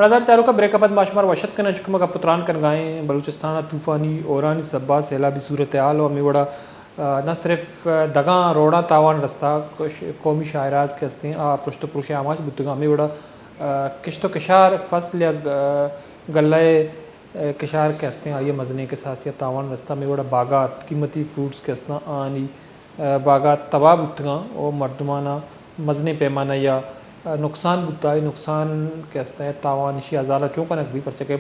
مردار چاروں کا بریک اپت ماشمار وشت کے نچکمہ کا پتران کن گائیں بلوچستان طوفانی اورانی سبا سیلابی صورتحال اور میوڑا نہ صرف دگاں روڑا تاوان رستہ قومی شاعراز کے ہستے ہیں پشت پروش آماش بتگاں میوڑا کشت و کشار فصل یا گلائے کشار کے ہستے ہیں آئیے مزنے کے ساتھ یا تاوان رستہ میوڑا باغات قیمتی فروٹس کے ہستہ آنی باغات تباہ بتگاں اور مردمانہ مزنے پیمانہ یا نقصان بتائی نقصان کے ہستے ہیں تاوانشی ازالہ چونکنک بھی پرچہ کے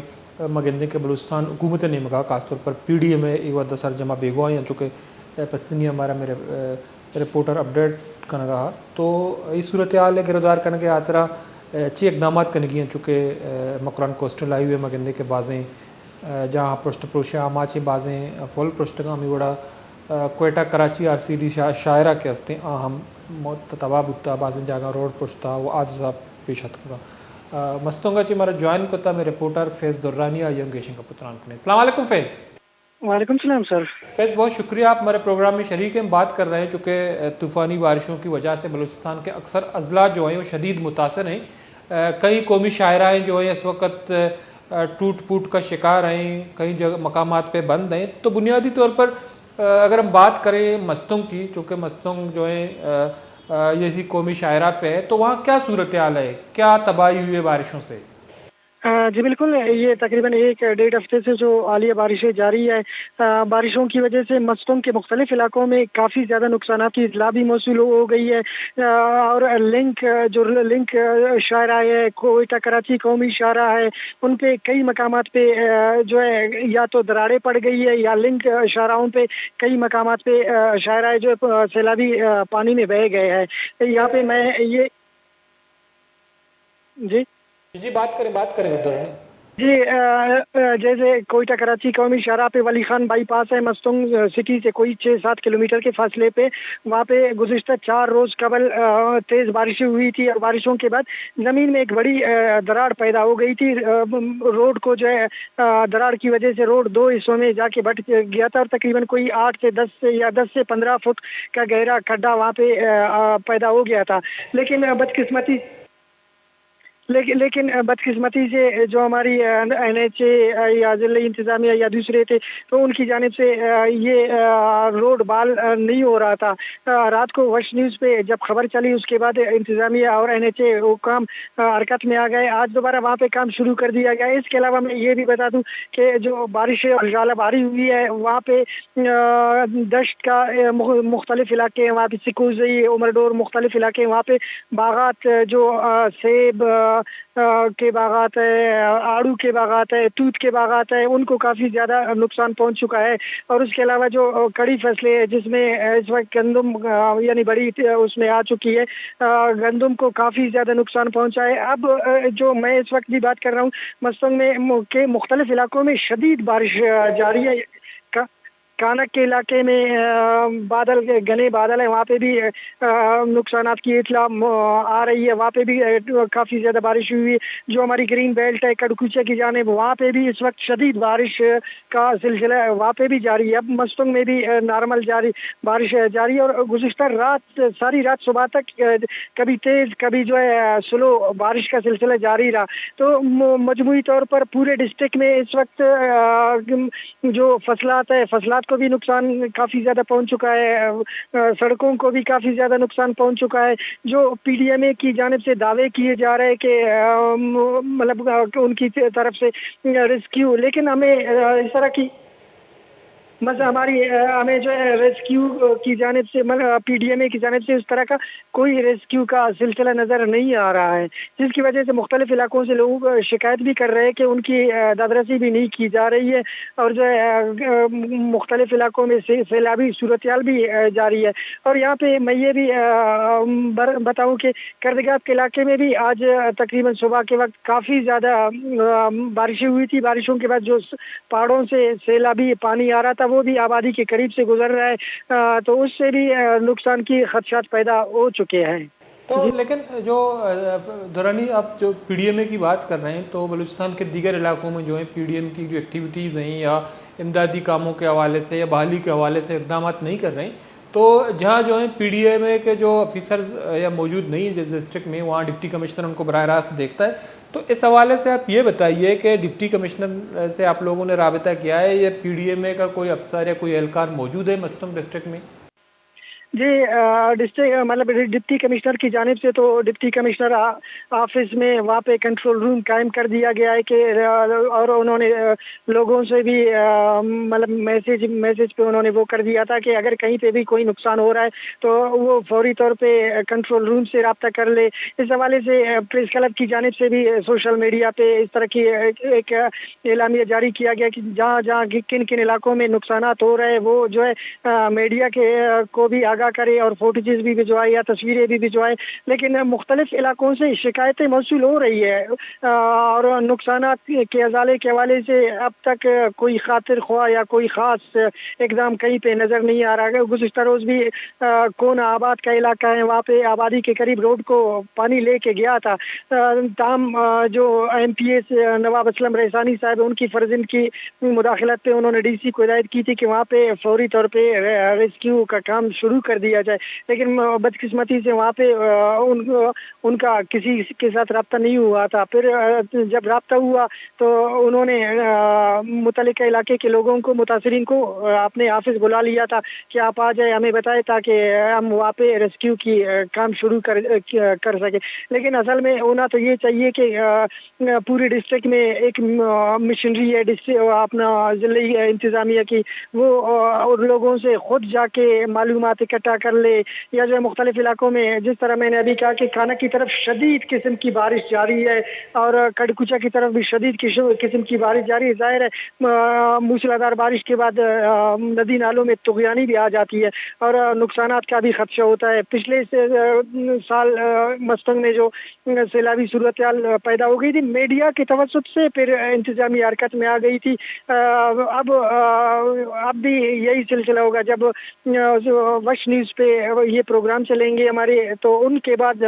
مگندے کے بلوچستان حکومت نے مگا خاص طور پر پی ڈی ایم ہے ایوہ دسر جمع بیگوائیں چونکہ پسنی ہمارا میرے رپورٹر اپڈیٹ کرنے گا تو اس صورتحال ہے گرفتار کرنے کے آترا اچھی اقدامات کرنے گی ہیں چونکہ مکران کوسٹل آئی ہوئے مگندے کے بازیں جہاں پرشت پروشے آماچے بازیں فول پرشتگاں میں بڑا Quetta Karachi R C D شاعرہ کے ہستے ہیں ہم تباہ بتا بازیں جاگا روڈ پشتا وہ آج صاحب پیش ہتھ ہوگا مستوں چی ہمارا جوائن کرتا میں رپورٹر فیض درانی ینگیشن کا پتران کرنے. السلام علیکم فیض. وعلیکم السلام سر. فیض بہت شکریہ آپ ہمارے پروگرام میں شریک ہیں. بات کر رہے ہیں چونکہ طوفانی بارشوں کی وجہ سے بلوچستان کے اکثر اضلاع جو ہیں وہ شدید متاثر ہیں. کئی قومی شاعرائیں جو ہیں اس وقت ٹوٹ پوٹ کا شکار ہیں, کئی جگہ مقامات پہ بند ہیں. تو بنیادی طور پر اگر ہم بات کریں مستنگ کی, چونکہ مستنگ جو ہے یہ قومی شاعرہ پہ ہے, تو وہاں کیا صورتحال ہے, کیا تباہی ہوئی ہے بارشوں سے؟ جی بالکل, یہ تقریباً 1-1.5 ہفتے سے جو عالیہ بارشیں جاری ہے, بارشوں کی وجہ سے مستنگ کے مختلف علاقوں میں کافی زیادہ نقصانات کی اطلاع بھی موصول ہو گئی ہے. اور لنک شاعرہ ہے, کوئٹہ کراچی قومی شاعرہ ہے, ان پہ کئی مقامات پہ جو ہے یا تو دراڑیں پڑ گئی ہے یا لنک شاعراؤں پہ کئی مقامات پہ شاعرہ جو سیلابی پانی میں بہہ گئے ہیں. یہاں پہ میں یہ جی بات کریں ادھر. جی جیسے کوئٹہ کراچی قومی شاہراہ پہ ولی خان بائی پاس ہے, مستنگ سٹی سے کوئی 6-7 کلومیٹر کے فاصلے پہ. وہاں پہ گزشتہ 4 روز قبل تیز بارشیں ہوئی تھی, اور بارشوں کے بعد زمین میں ایک بڑی دراڑ پیدا ہو گئی تھی. روڈ کو جو ہے دراڑ کی وجہ سے روڈ 2 حصوں میں جا کے بٹ گیا تھا, اور تقریباً کوئی 8 سے 10 یا 10 سے 15 فٹ کا گہرا کھڈا وہاں پہ پیدا ہو گیا تھا. لیکن بدقسمتی سے جو ہماری NHA یا ضلعی انتظامیہ یا دوسرے تھے, تو ان کی جانب سے یہ روڈ بال نہیں ہو رہا تھا. رات کو وش نیوز پہ جب خبر چلی, اس کے بعد انتظامیہ اور NHA وہ کام حرکت میں آ گئے. آج دوبارہ وہاں پہ کام شروع کر دیا گیا. اس کے علاوہ میں یہ بھی بتا دوں کہ جو بارش باری ہوئی ہے وہاں پہ دشت کا مختلف علاقے ہیں, وہاں پہ سکوزئی, عمر ڈور مختلف علاقے ہیں. وہاں پہ باغات جو سیب کے باغات ہے, آڑو کے باغات ہے, توت کے باغات ہے, ان کو کافی زیادہ نقصان پہنچ چکا ہے. اور اس کے علاوہ جو کڑی فصلیں ہیں جس میں اس وقت گندم یعنی بڑی اس میں آ چکی ہے, گندم کو کافی زیادہ نقصان پہنچا ہے. اب جو میں اس وقت بھی بات کر رہا ہوں, مستنگ میں کے مختلف علاقوں میں شدید بارش جاری ہے. کانک کے علاقے میں گھنے بادل ہیں, وہاں پہ بھی نقصانات کی اطلاع آ رہی ہے. وہاں پہ بھی کافی زیادہ بارش ہوئی ہے. جو ہماری گرین بیلٹ ہے کڑکوچے کی جانب, وہاں پہ بھی اس وقت شدید بارش کا سلسلہ وہاں پہ بھی جاری ہے. اب مستنگ میں بھی نارمل بارش جاری ہے, اور گزشتہ ساری رات صبح تک کبھی تیز کبھی جو ہے سلو بارش کا سلسلہ جاری رہا. تو مجموعی طور پر پورے ڈسٹرکٹ میں اس وقت جو فصلات کو بھی نقصان کافی زیادہ پہنچ چکا ہے, سڑکوں کو بھی کافی زیادہ نقصان پہنچ چکا ہے. جو PDMA کی جانب سے دعوے کیے جا رہے ہیں کہ مطلب ان کی طرف سے ریسکیو, لیکن ہمیں اس طرح کی ہمیں جو ہے ریسکیو کی جانب سے PDMA کی جانب سے اس طرح کا کوئی ریسکیو کا سلسلہ نظر نہیں آ رہا ہے, جس کی وجہ سے مختلف علاقوں سے لوگ شکایت بھی کر رہے ہیں کہ ان کی دسترسی بھی نہیں کی جا رہی ہے, اور جو ہے مختلف علاقوں میں سیلابی صورتحال بھی جاری ہے. اور یہاں پہ میں یہ بھی بتاؤں کہ کردگات کے علاقے میں بھی آج تقریباً صبح کے وقت کافی زیادہ بارشیں ہوئی تھی. بارشوں کے بعد جو پہاڑوں سے سیلابی پانی آ رہا تھا وہ بھی آبادی کے قریب سے گزر رہا ہے, تو اس سے بھی نقصان کی خدشات پیدا ہو چکے ہیں. تو لیکن جو دورانی آپ جو PDMA کی بات کر رہے ہیں, تو بلوچستان کے دیگر علاقوں میں جو ہیں PDM کی جو ایکٹیویٹیز ہیں یا امدادی کاموں کے حوالے سے یا بحالی کے حوالے سے اقدامات نہیں کر رہے ہیں, تو جہاں جو ہیں پی ڈی ایم اے کے جو آفیسرز یا موجود نہیں ہیں جس ڈسٹرکٹ میں، وہاں ڈپٹی کمشنر ان کو براہ راست دیکھتا ہے. تو اس حوالے سے آپ یہ بتائیے کہ ڈپٹی کمشنر سے آپ لوگوں نے رابطہ کیا ہے، یا پی ڈی ایم اے کا کوئی افسر یا کوئی اہلکار موجود ہے مستنگ ڈسٹرکٹ میں؟ جی ڈسٹرکٹ مطلب ڈپٹی کمشنر کی جانب سے تو ڈپٹی کمشنر آفس میں وہاں پہ کنٹرول روم قائم کر دیا گیا ہے کہ اور انہوں نے لوگوں سے بھی مطلب میسج پہ انہوں نے وہ کر دیا تھا کہ اگر کہیں پہ بھی کوئی نقصان ہو رہا ہے تو وہ فوری طور پہ کنٹرول روم سے رابطہ کر لے. اس حوالے سے پریس کلب کی جانب سے بھی سوشل میڈیا پہ اس طرح کی ایک اعلامیہ جاری کیا گیا کہ جہاں جہاں کن کن علاقوں میں نقصانات ہو رہے ہیں وہ جو ہے میڈیا کے کو بھی آگاہ کرے اور فوٹیجز بھی بھجوائے یا تصویریں بھی بھجوائے. لیکن مختلف علاقوں سے شکایتیں موصول ہو رہی ہے اور نقصانات کے ازالے کے حوالے سے اب تک کوئی خاطر خواہ یا کوئی خاص اقدام کہیں پہ نظر نہیں آ رہا ہے. گزشتہ روز بھی کون آباد کا علاقہ ہے، وہاں پہ آبادی کے قریب روڈ کو پانی لے کے گیا تھا. تاہم جو ایم پی اے سے نواب اسلم رحسانی صاحب ان کی فرزند کی مداخلت پہ انہوں نے ڈی سی کو ہدایت کی تھی کہ وہاں پہ فوری طور پہ ریسکیو کا کام شروع کر دیا جائے. لیکن بدقسمتی سے وہاں پہ ان کا کسی کے ساتھ رابطہ نہیں ہوا تھا. پھر جب رابطہ ہوا تو انہوں نے متعلقہ علاقے کے لوگوں کو، متاثرین کو اپنے آفس بلا لیا تھا کہ آپ آ جائے، ہمیں بتائے تاکہ ہم وہاں پہ ریسکیو کی کام شروع کر سکیں. لیکن اصل میں ہونا تو یہ چاہیے کہ پورے ڈسٹرکٹ میں ایک مشنری ہے اپنا ضلعی انتظامیہ کی، وہ لوگوں سے خود جا کے معلومات اکٹھا کر لے، یا جو مختلف علاقوں میں جس طرح میں نے ابھی کہا کہ کھانا کی طرف شدید قسم کی بارش جاری ہے اور کڑکوچا کی طرف بھی شدید قسم کی بارش جاری ہے. ظاہر ہے موسلادھار بارش کے بعد ندی نالوں میں طغیانی بھی آ جاتی ہے اور نقصانات کا بھی خدشہ ہوتا ہے. پچھلے سال مستنگ میں جو سیلابی صورتحال پیدا ہو گئی تھی میڈیا کے توسط سے، پھر انتظامی حرکت میں آ گئی تھی. اب بھی یہی سلسلہ ہوگا جب وش نیوز پہ یہ پروگرام چلیں گے ہمارے تو ان کے بعد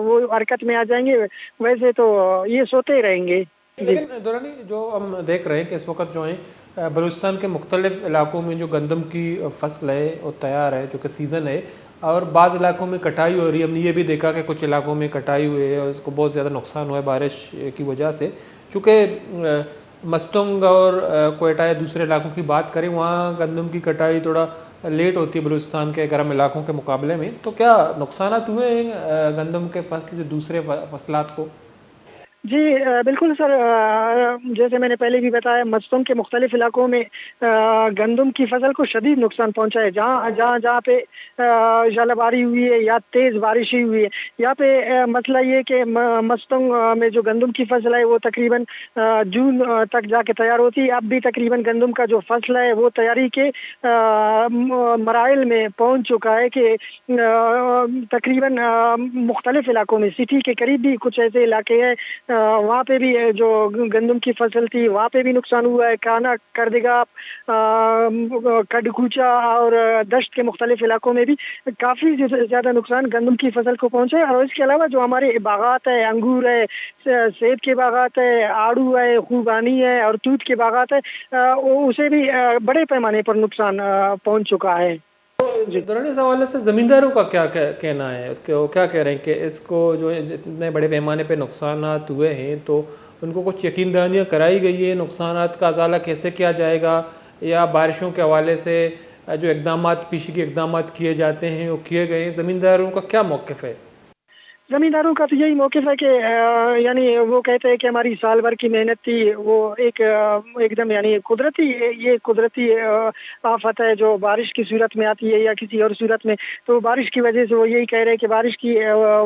وہ حرکت میں آ جائیں گے. ویسے تو یہ سوتے رہیں گے. لیکن دورانی جو ہم دیکھ رہے ہیں کہ اس وقت جو ہیں بلوچستان کے مختلف علاقوں میں جو گندم کی فصل ہے وہ تیار ہے، جو کہ سیزن ہے، اور بعض علاقوں میں کٹائی ہو رہی ہے. ہم نے یہ بھی دیکھا کہ کچھ علاقوں میں کٹائی ہوئی ہے اور اس کو بہت زیادہ نقصان ہوا ہے بارش کی وجہ سے. چونکہ مستنگ اور کوئٹہ یا دوسرے علاقوں کی بات کریں، وہاں گندم کی کٹائی تھوڑا لیٹ ہوتی ہے بلوچستان کے گرم علاقوں کے مقابلے میں. تو کیا نقصانات ہوئے ہیں گندم کے فصل سے دوسرے فصلات کو؟ جی بالکل سر، جیسے میں نے پہلے بھی بتایا مستنگ کے مختلف علاقوں میں گندم کی فصل کو شدید نقصان پہنچا ہے. جہاں پہ ژالہ باری ہوئی ہے یا تیز بارش ہی ہوئی ہے. یہاں پہ مسئلہ یہ کہ مستنگ میں جو گندم کی فصل ہے وہ تقریباً جون تک جا کے تیار ہوتی ہے. اب بھی تقریباً گندم کا جو فصل ہے وہ تیاری کے مراحل میں پہنچ چکا ہے کہ تقریباً مختلف علاقوں میں سٹی کے قریب بھی کچھ ایسے علاقے ہیں وہاں پہ بھی جو گندم کی فصل تھی وہاں پہ بھی نقصان ہوا ہے. کانا، کردگاپ، کڈکوچا اور دشت کے مختلف علاقوں میں بھی کافی زیادہ نقصان گندم کی فصل کو پہنچا ہے. اور اس کے علاوہ جو ہمارے باغات ہے، انگور ہے، سیب کے باغات ہے، آڑو ہے، خوبانی ہے اور توت کے باغات ہے، اسے بھی بڑے پیمانے پر نقصان پہنچ چکا ہے. دورانی اس حوالے سے زمینداروں کا کیا کہنا ہے کہ وہ کیا کہہ رہے ہیں کہ اس کو جو اتنے بڑے پیمانے پہ نقصانات ہوئے ہیں تو ان کو کچھ یقین دہانیاں کرائی گئی ہے؟ نقصانات کا ازالہ کیسے کیا جائے گا، یا بارشوں کے حوالے سے جو اقدامات، پیشگی کے اقدامات کیے جاتے ہیں وہ کیے گئے ہیں؟ زمینداروں کا کیا موقف ہے؟ زمینداروں کا تو یہی موقف ہے کہ یعنی وہ کہتے ہیں کہ ہماری سال بھر کی محنت تھی وہ ایک دم یعنی قدرتی آفت ہے جو بارش کی صورت میں آتی ہے یا کسی اور صورت میں. تو بارش کی وجہ سے وہ یہی کہہ رہے ہیں کہ بارش کی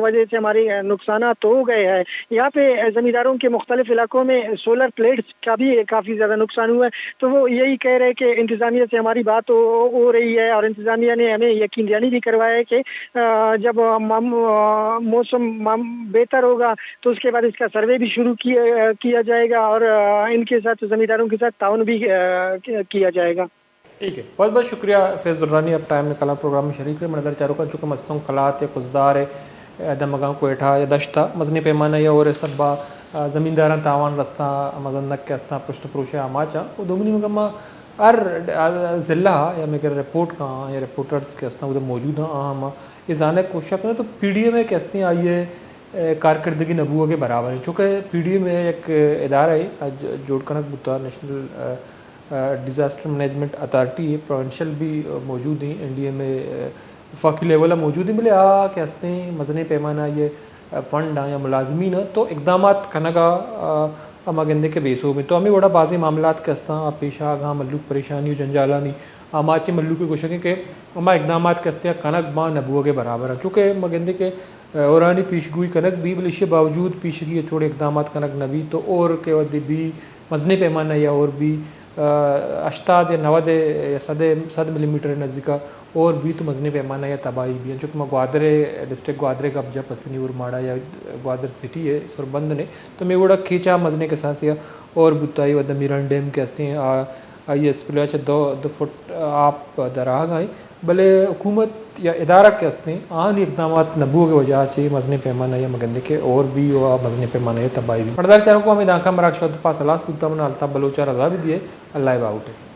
وجہ سے ہماری نقصانات تو ہو گئے ہیں. یہاں پہ زمینداروں کے مختلف علاقوں میں سولر پلیٹس کا بھی کافی زیادہ نقصان ہوا ہے. تو وہ یہی کہہ رہے ہیں کہ انتظامیہ سے ہماری بات ہو رہی ہے اور انتظامیہ نے ہمیں یقین دہانی بھی کروایا ہے کہ جب موسم بہتر ہوگا تو اس کے بعد اس کا سروے بھی شروع کیا جائے گا اور ان کے ساتھ زمینداروں کے ساتھ تعاون بھی کیا جائے گا. ٹھیک ہے، بہت بہت شکریہ فیض درانی، اب ٹائم نکالا پروگرام میں شریک ہے. منظر چاروں کا چونکہ مستنگ قلات یا قصدار ہے دمگاں کوئٹہ یا دشتہ مزنی پیمانہ یا اور سبا زمینداراں تاوان رستہ مزنک کے استاں پشت پروشے آماچا وہ دومنی مگمہ ہر ضلع یا مگر رپورٹ کا یا رپورٹرز کے اسنا ادھر موجود ہیں ہم یہ جاننے کی کوشش کریں تو پی ڈی ایم اے کیستے ہیں آئیے کارکردگی نبوہ کے برابر ہیں چونکہ پی ڈی ایم اے ایک ادارہ ہے جوڑ کنک بتا نیشنل ڈیزاسٹر مینجمنٹ اتھارٹی ہے پروونشل بھی موجود ہیں انڈیا میں وفاقی لیول موجود ہیں بلے کیستے ہیں مزنی پیمانہ یہ فنڈ ہیں یا ملازمین ہیں تو اقدامات کنگا اما گندے کے بیسوں میں تو ہمیں بڑا بعضی معاملات کے استا پیش آگاہ ملوک پریشانی جنجالانی آماچے ملو کی کوشش کہ اما اقدامات کے استے کنک باں نبوہ کے برابر ہیں چونکہ مگندے کے اورانی پیشگوئی کنک بھی بلش باوجود پیشگی چھوڑے اقدامات کنک نبی تو اور کے ودی بھی مزنے پیمانہ یا اور بھی 80 یا 90 یا 100 ملی میٹر نزدیکا اور بھی تو مزنے پیمانہ یا تباہی بھی ہیں چونکہ گوادرے ڈسٹرکٹ گوادرے کا ابجا پسنی اور ماڑا یا گوادر سٹی ہے اس اور بند نے تو میں بڑا کھینچا مزنے کے ساتھ یا اور بتائی ودہ میران ڈیم کے ہستے ہیں آئی ایس پلے اچھا 2 فٹ آپ دراہ گائیں بلے حکومت یا ادارہ کے ہستے ہیں آن اقدامات نبوہ کے وجہ سے مزنے پیمانہ یا مگندے کے اور بھی مزنے پیمانہ یا تباہی بھی پردار چاروں کو ہمیں دانکہ مراک شہد پاس الاس بکتا منا الطاب بلوچہ رضا بھی دیے اللہ باؤٹے